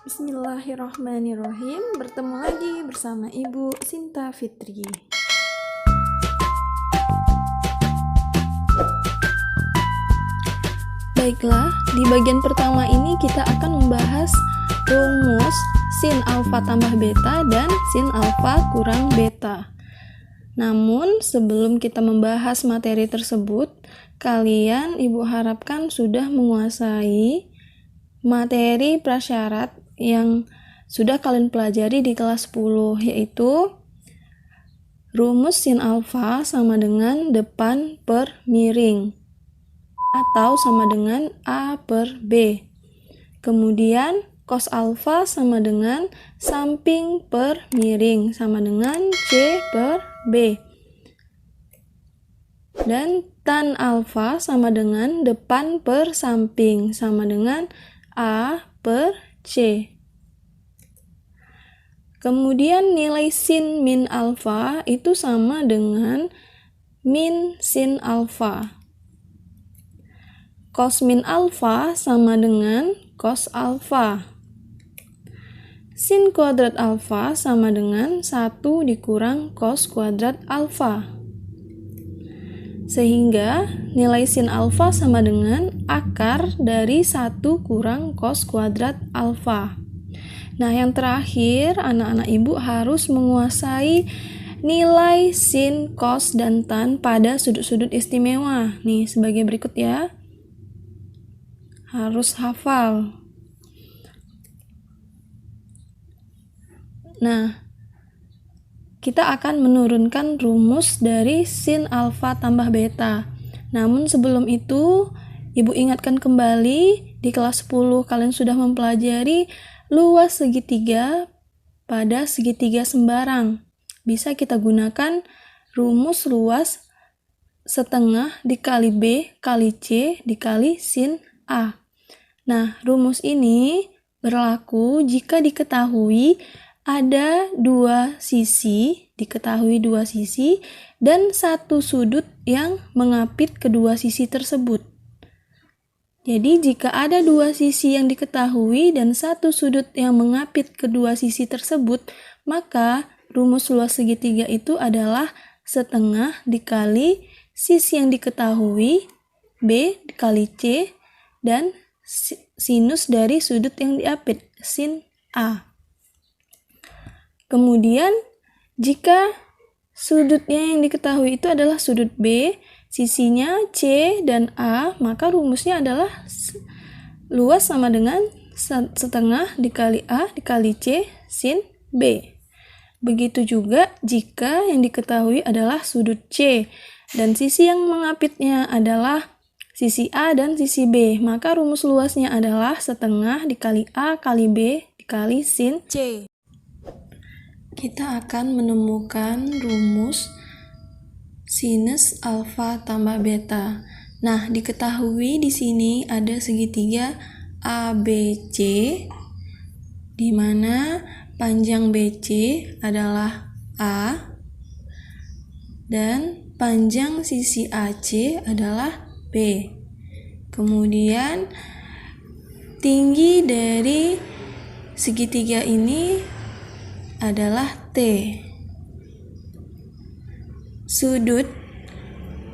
Bismillahirrahmanirrahim. Bertemu lagi bersama Ibu Sinta Fitri. Baiklah, di bagian pertama ini kita akan membahas rumus sin alfa tambah beta dan sin alfa kurang beta. Namun, sebelum kita membahas materi tersebut, kalian Ibu harapkan sudah menguasai materi prasyarat yang sudah kalian pelajari di kelas 10, yaitu rumus sin alfa sama dengan depan per miring atau sama dengan A per B. Kemudian cos alfa sama dengan samping per miring sama dengan C per B. Dan tan alfa sama dengan depan per samping sama dengan A per C. Kemudian nilai sin min alfa itu sama dengan min sin alfa. Cos min alfa sama dengan cos alfa. Sin kuadrat alfa sama dengan 1 dikurang cos kuadrat alfa. Sehingga nilai sin alfa sama dengan akar dari 1 kurang cos kuadrat alfa. Nah, yang terakhir, anak-anak Ibu harus menguasai nilai sin, cos, dan tan pada sudut-sudut istimewa. Nih, sebagai berikut ya. Harus hafal. Nah, kita akan menurunkan rumus dari sin alfa tambah beta. Namun sebelum itu, Ibu ingatkan kembali di kelas 10 kalian sudah mempelajari luas segitiga pada segitiga sembarang. Bisa kita gunakan rumus luas setengah dikali B kali C dikali sin A. Nah, rumus ini berlaku jika diketahui ada dua sisi dan satu sudut yang mengapit kedua sisi tersebut. Jadi, jika ada dua sisi yang diketahui dan satu sudut yang mengapit kedua sisi tersebut, maka rumus luas segitiga itu adalah setengah dikali sisi yang diketahui, B dikali C, dan sinus dari sudut yang diapit, sin A. Kemudian, jika sudutnya yang diketahui itu adalah sudut B, sisinya C dan A, maka rumusnya adalah luas sama dengan setengah dikali A dikali C sin B. Begitu juga jika yang diketahui adalah sudut C dan sisi yang mengapitnya adalah sisi A dan sisi B, maka rumus luasnya adalah setengah dikali A kali B dikali sin C. Kita akan menemukan rumus sinus alfa tambah beta. Nah, diketahui di sini ada segitiga ABC, di mana panjang BC adalah A dan panjang sisi AC adalah B. Kemudian tinggi dari segitiga ini adalah T. Sudut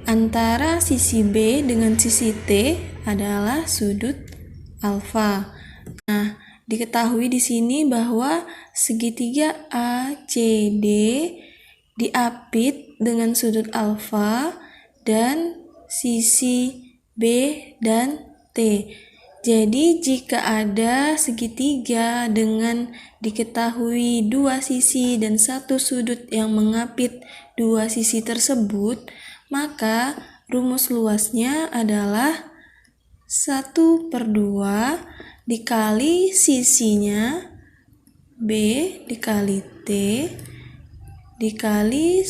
antara sisi B dengan sisi T adalah sudut alfa. Nah, diketahui di sini bahwa segitiga ACD diapit dengan sudut alfa dan sisi B dan T. Jadi, jika ada segitiga dengan diketahui dua sisi dan satu sudut yang mengapit dua sisi tersebut, maka rumus luasnya adalah 1/2 dikali sisinya B dikali T dikali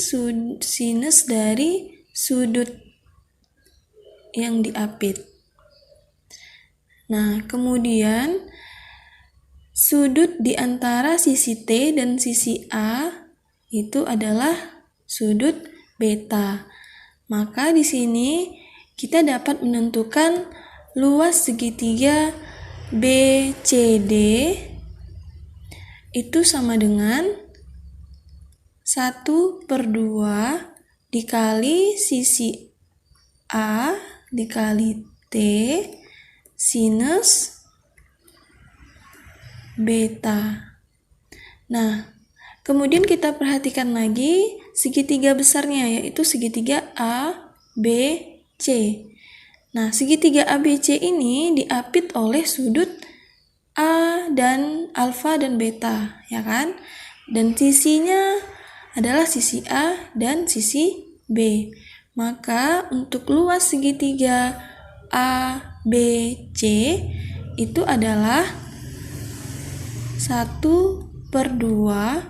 sinus dari sudut yang diapit. Nah, kemudian sudut di antara sisi T dan sisi A itu adalah sudut beta. Maka di sini kita dapat menentukan luas segitiga BCD itu sama dengan 1/2 dikali sisi A dikali T sinus beta. Nah, kemudian kita perhatikan lagi segitiga besarnya, yaitu segitiga ABC. Nah, segitiga ABC ini diapit oleh sudut A dan alfa dan beta, ya kan? Dan sisinya adalah sisi A dan sisi B. Maka untuk luas segitiga ABC itu adalah 1/2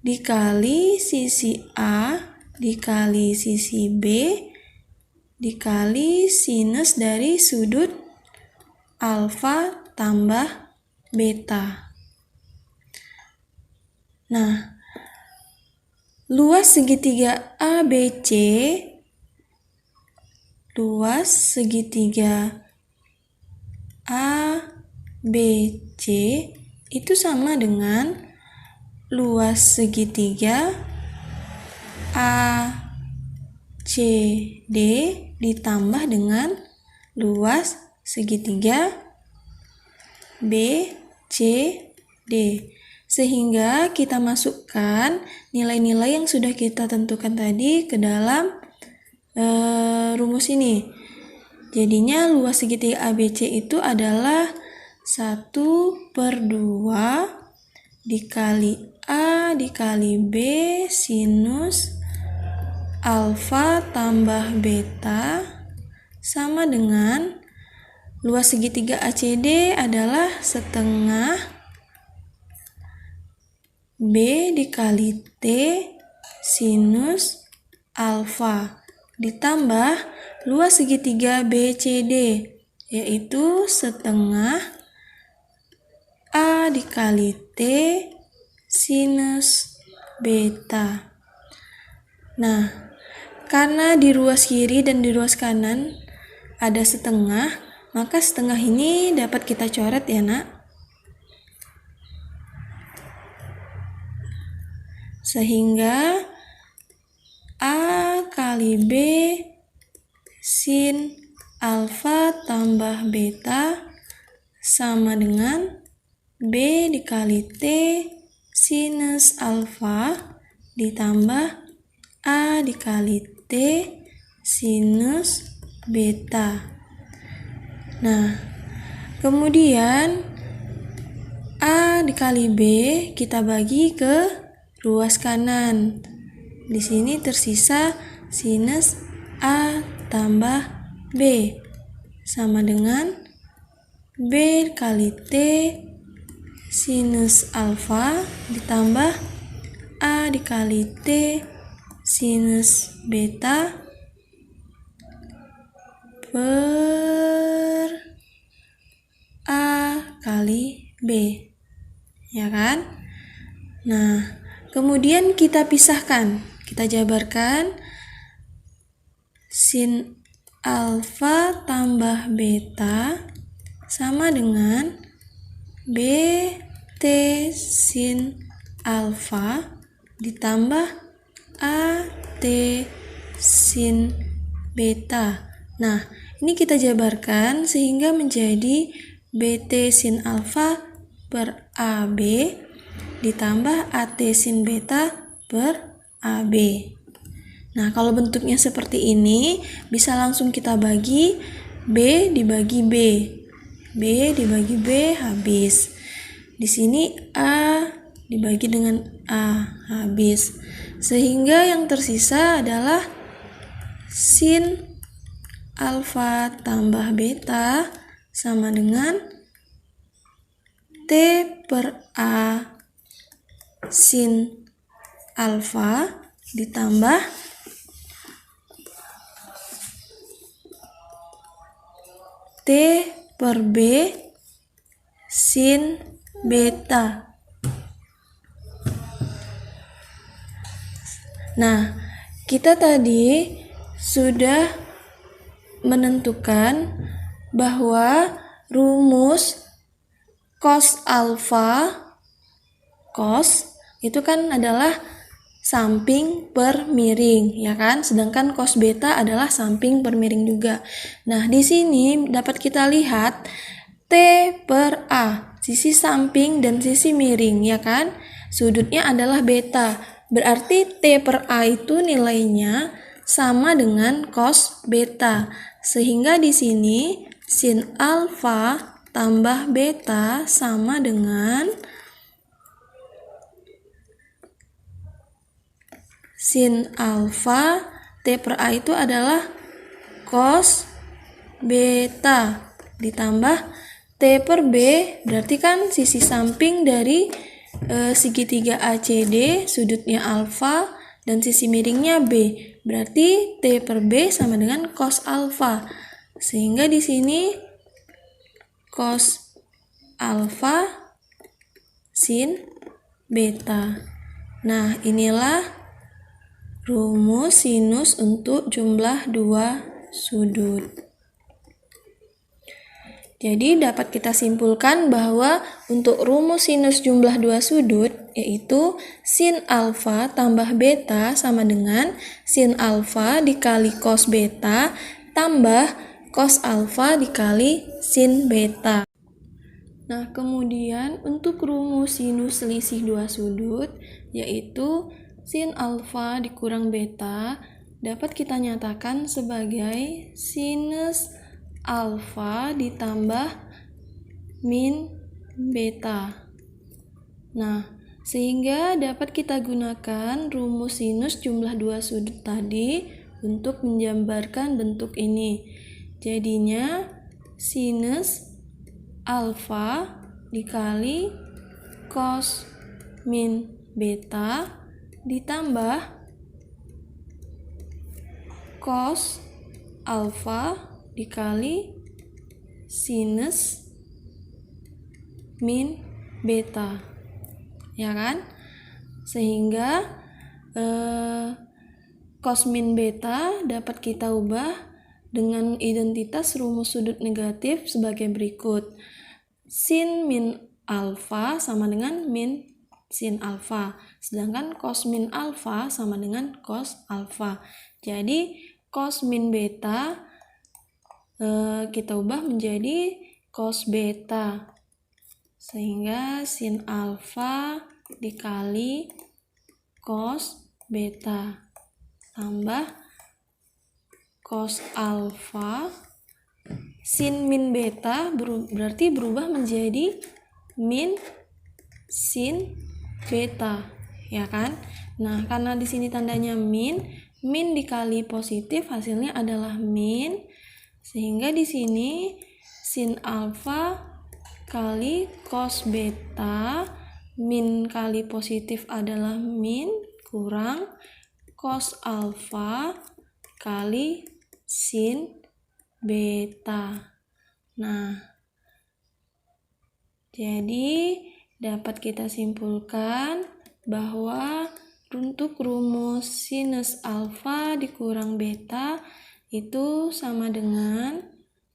dikali sisi A dikali sisi B dikali sinus dari sudut alfa tambah beta. Nah, luas segitiga ABC itu sama dengan luas segitiga ACD ditambah dengan luas segitiga BCD. Sehingga kita masukkan nilai-nilai yang sudah kita tentukan tadi ke dalam rumus ini. Jadinya luas segitiga ABC itu adalah 1/2 dikali A dikali B sinus alfa tambah beta sama dengan luas segitiga ACD adalah setengah B dikali T sinus alfa ditambah luas segitiga BCD yaitu setengah A dikali T sinus beta. Nah, karena di ruas kiri dan di ruas kanan ada setengah, maka setengah ini dapat kita coret ya nak. Sehingga A kali B sin alfa tambah beta sama dengan B dikali T sinus alfa ditambah A dikali T sinus beta. Nah, kemudian A dikali B kita bagi ke ruas kanan. Di sini tersisa sinus A tambah B sama dengan B kali T sinus alfa ditambah A dikali T sinus beta per A kali B, ya kan? Nah, kemudian kita pisahkan, kita jabarkan sin alfa tambah beta sama dengan BT sin alfa ditambah AT sin beta. Nah, ini kita jabarkan sehingga menjadi BT sin alfa per AB ditambah AT sin beta per AB. Nah, kalau bentuknya seperti ini, bisa langsung kita bagi B dibagi B. B dibagi B habis. Di sini A dibagi dengan A habis. Sehingga yang tersisa adalah sin alfa tambah beta sama dengan T per A sin alfa ditambah T per B sin beta. Nah, kita tadi sudah menentukan bahwa rumus cos alfa, cos itu kan adalah samping per miring, ya kan? Sedangkan cos beta adalah samping per miring juga. Nah, di sini dapat kita lihat T per A, sisi samping dan sisi miring, ya kan? Sudutnya adalah beta. Berarti T per A itu nilainya sama dengan cos beta. Sehingga di sini sin alfa tambah beta sama dengan sin alfa T per A itu adalah cos beta ditambah T per B, berarti kan sisi samping dari segitiga ACD, sudutnya alfa dan sisi miringnya B. Berarti T per B sama dengan cos alfa. Sehingga di sini cos alfa sin beta. Nah, inilah rumus sinus untuk jumlah dua sudut. Jadi dapat kita simpulkan bahwa untuk rumus sinus jumlah dua sudut yaitu sin alfa tambah beta sama dengan sin alfa dikali cos beta tambah cos alfa dikali sin beta. Nah, kemudian untuk rumus sinus selisih dua sudut yaitu sin alfa dikurang beta dapat kita nyatakan sebagai sinus alfa ditambah min beta. Nah, sehingga dapat kita gunakan rumus sinus jumlah dua sudut tadi untuk mengambarkan bentuk ini. Jadinya sinus alfa dikali cos min beta ditambah cos alfa dikali sinus min beta, ya kan? Sehingga cos min beta dapat kita ubah dengan identitas rumus sudut negatif sebagai berikut. Sin min alfa sama dengan min sin alfa, sedangkan cos min alfa sama dengan cos alfa. Jadi cos min beta kita ubah menjadi cos beta, sehingga sin alfa dikali cos beta tambah cos alfa sin min beta berarti berubah menjadi min sin beta, ya kan? Nah, karena di sini tandanya min dikali positif hasilnya adalah min, sehingga di sini sin alfa kali cos beta, min kali positif adalah min kurang cos alfa kali sin beta. Nah, jadi dapat kita simpulkan bahwa untuk rumus sinus alfa dikurang beta itu sama dengan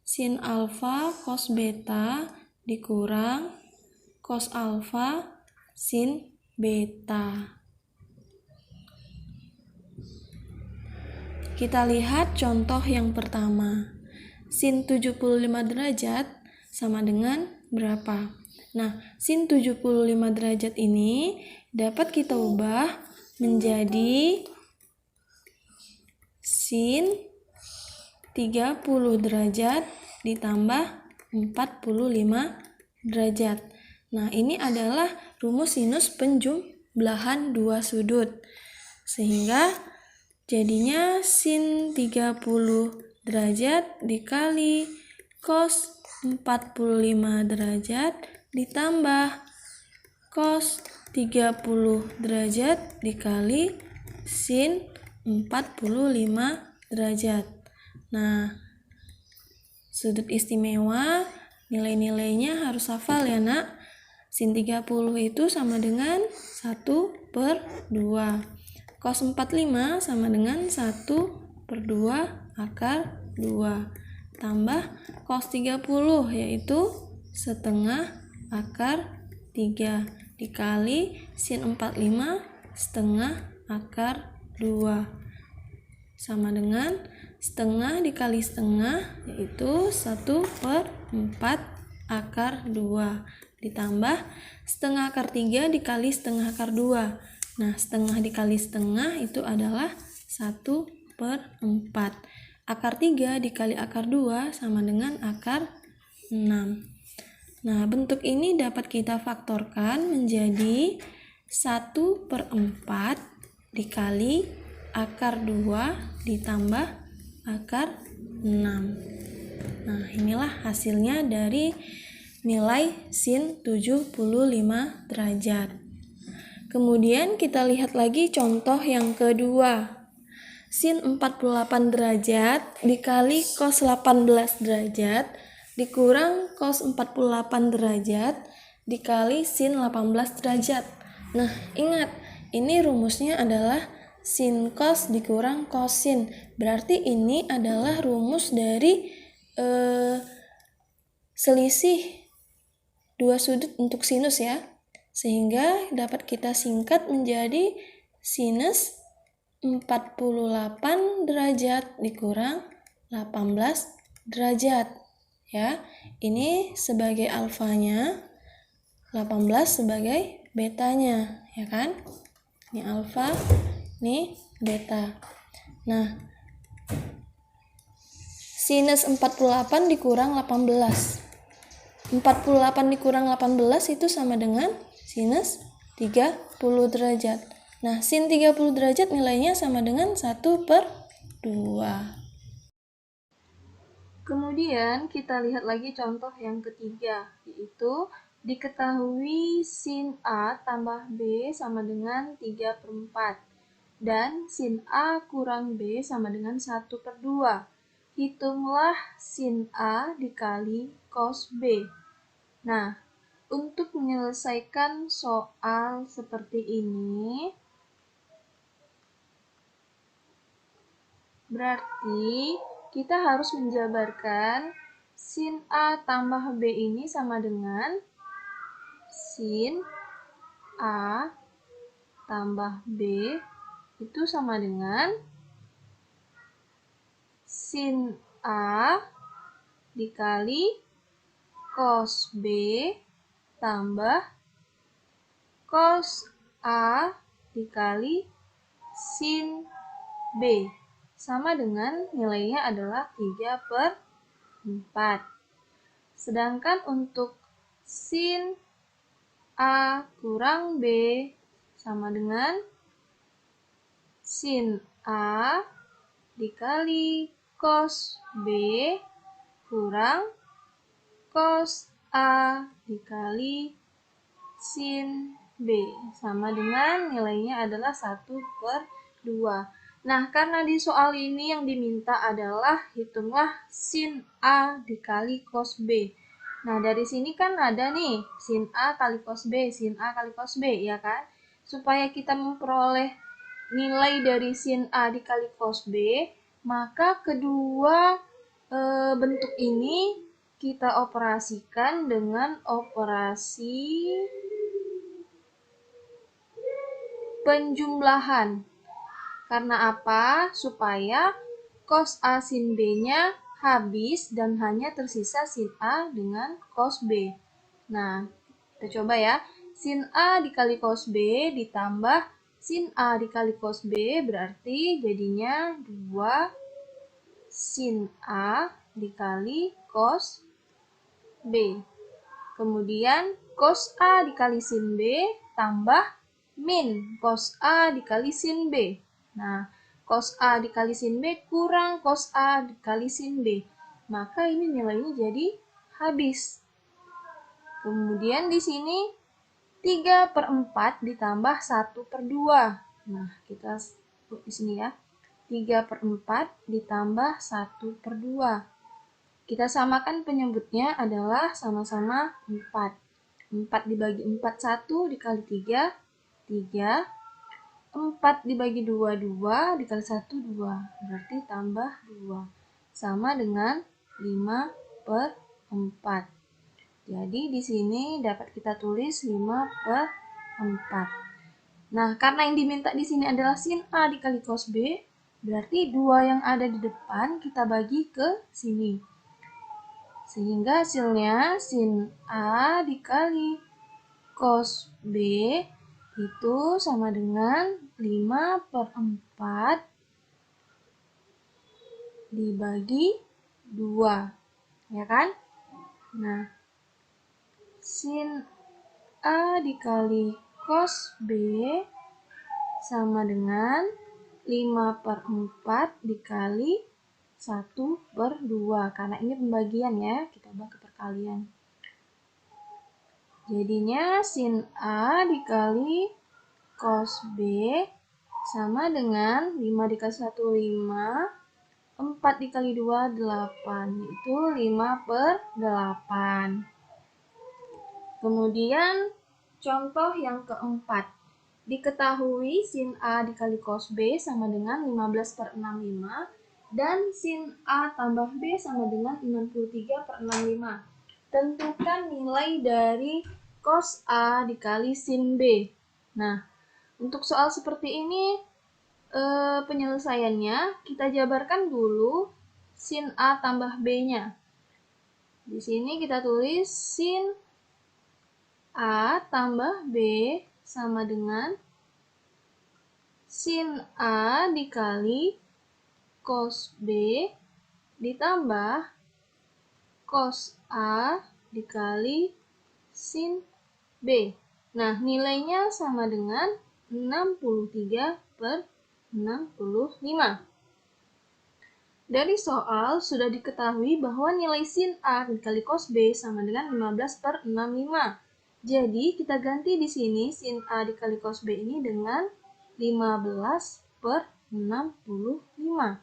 sin alfa cos beta dikurang cos alfa sin beta. Kita lihat contoh yang pertama. Sin 75 derajat sama dengan berapa? Nah, sin 75 derajat ini dapat kita ubah menjadi sin 30 derajat ditambah 45 derajat. Nah, ini adalah rumus sinus penjumlahan dua sudut. Sehingga jadinya sin 30 derajat dikali cos 45 derajat ditambah cos 30 derajat dikali sin 45 derajat. Nah, sudut istimewa nilai-nilainya harus hafal ya nak. Sin 30 itu sama dengan 1/2. Cos 45 sama dengan 1/2 akar 2. Tambah cos 30 yaitu setengah akar 3 dikali sin 45 setengah akar 2 sama dengan setengah dikali setengah, yaitu 1/4 akar 2 ditambah setengah akar 3 dikali setengah akar 2. Nah, setengah dikali setengah itu adalah 1/4. Akar 3 dikali akar 2 sama dengan akar 6. Nah, bentuk ini dapat kita faktorkan menjadi 1/4 dikali akar 2 ditambah akar 6. Nah, inilah hasilnya dari nilai sin 75 derajat. Kemudian kita lihat lagi contoh yang kedua. Sin 48 derajat dikali cos 18 derajat dikurang cos 48 derajat dikali sin 18 derajat. Nah, ingat, ini rumusnya adalah sin cos dikurang cosin. Berarti ini adalah rumus dari selisih dua sudut untuk sinus ya. Sehingga dapat kita singkat menjadi sinus 48 derajat dikurang 18 derajat. Ya, ini sebagai alfanya, 18 sebagai betanya, ya kan? Ini alfa, ini beta. Nah, sinus 48 dikurang 18. 48 dikurang 18 itu sama dengan sinus 30 derajat. Nah, sin 30 derajat nilainya sama dengan 1/2. Kemudian kita lihat lagi contoh yang ketiga, yaitu diketahui sin A tambah B sama dengan 3/4 dan sin A kurang B sama dengan 1/2. Hitunglah sin A dikali cos B. Nah, untuk menyelesaikan soal seperti ini, berarti kita harus menjabarkan sin A tambah B ini sama dengan sin A tambah B itu sama dengan sin A dikali cos B tambah cos A dikali sin B. Sama dengan nilainya adalah 3/4. Sedangkan untuk sin A kurang B sama dengan sin A dikali cos B kurang cos A dikali sin B. Sama dengan nilainya adalah 1/2. Nah, karena di soal ini yang diminta adalah hitunglah sin A dikali cos B. Nah, dari sini kan ada nih sin A kali cos B, sin A kali cos B, ya kan? Supaya kita memperoleh nilai dari sin A dikali cos B, maka kedua bentuk ini kita operasikan dengan operasi penjumlahan. Karena apa? Supaya cos A sin B-nya habis dan hanya tersisa sin A dengan cos B. Nah, kita coba ya. Sin A dikali cos B ditambah sin A dikali cos B berarti jadinya 2 sin A dikali cos B. Kemudian cos A dikali sin B tambah min cos A dikali sin B. Nah, cos A dikali sin B kurang cos A dikali sin B. Maka ini nilainya jadi habis. Kemudian di sini 3/4 ditambah 1/2. Nah, kita buat di sini ya. 3/4 ditambah 1/2. Kita samakan penyebutnya adalah sama-sama 4. 4 dibagi 4, 1 dikali 3, 3. 4 dibagi 2, 2 dikali 1, 2. Berarti tambah 2. Sama dengan 5/4. Jadi di sini dapat kita tulis 5/4. 4. Nah, karena yang diminta di sini adalah sin A dikali cos B, berarti 2 yang ada di depan kita bagi ke sini. Sehingga hasilnya sin A dikali cos B itu sama dengan 5/4 dibagi 2. Ya kan? Nah, sin A dikali cos B sama dengan 5/4 dikali 1/2. Karena ini pembagian ya, kita ubah ke perkalian. Jadinya sin A dikali cos B sama dengan 5 dikali 1, 5. 4 dikali 2, 8. Itu 5/8. Kemudian contoh yang keempat. Diketahui sin A dikali cos B sama dengan 15/65 dan sin A tambah B sama dengan 63/65. Tentukan nilai dari cos A dikali sin B. Nah, untuk soal seperti ini penyelesaiannya kita jabarkan dulu sin A tambah B-nya. Di sini kita tulis sin A tambah B sama dengan sin A dikali cos B ditambah cos A dikali sin B. Nah, nilainya sama dengan 63/65. Dari soal sudah diketahui bahwa nilai sin A dikali cos B sama dengan 15/65. Jadi, kita ganti di sini sin A dikali cos B ini dengan 15/65.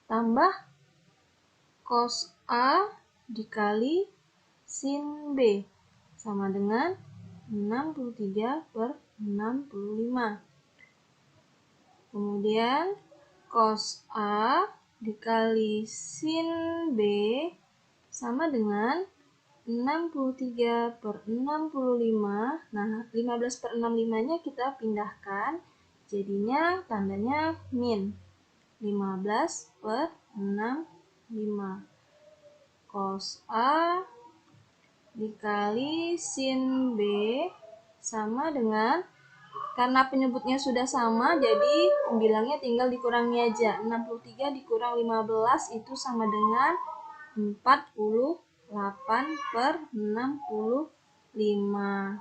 Tambah cos A dikali sin B sama dengan 63/65. Kemudian cos A dikali sin B sama dengan 63/65. Nah, 15/65-nya kita pindahkan, jadinya tandanya min. 15/65. Cos A dikali sin B sama dengan, karena penyebutnya sudah sama, jadi pembilangnya tinggal dikurangi aja. 63 dikurang 15 itu sama dengan 48/65.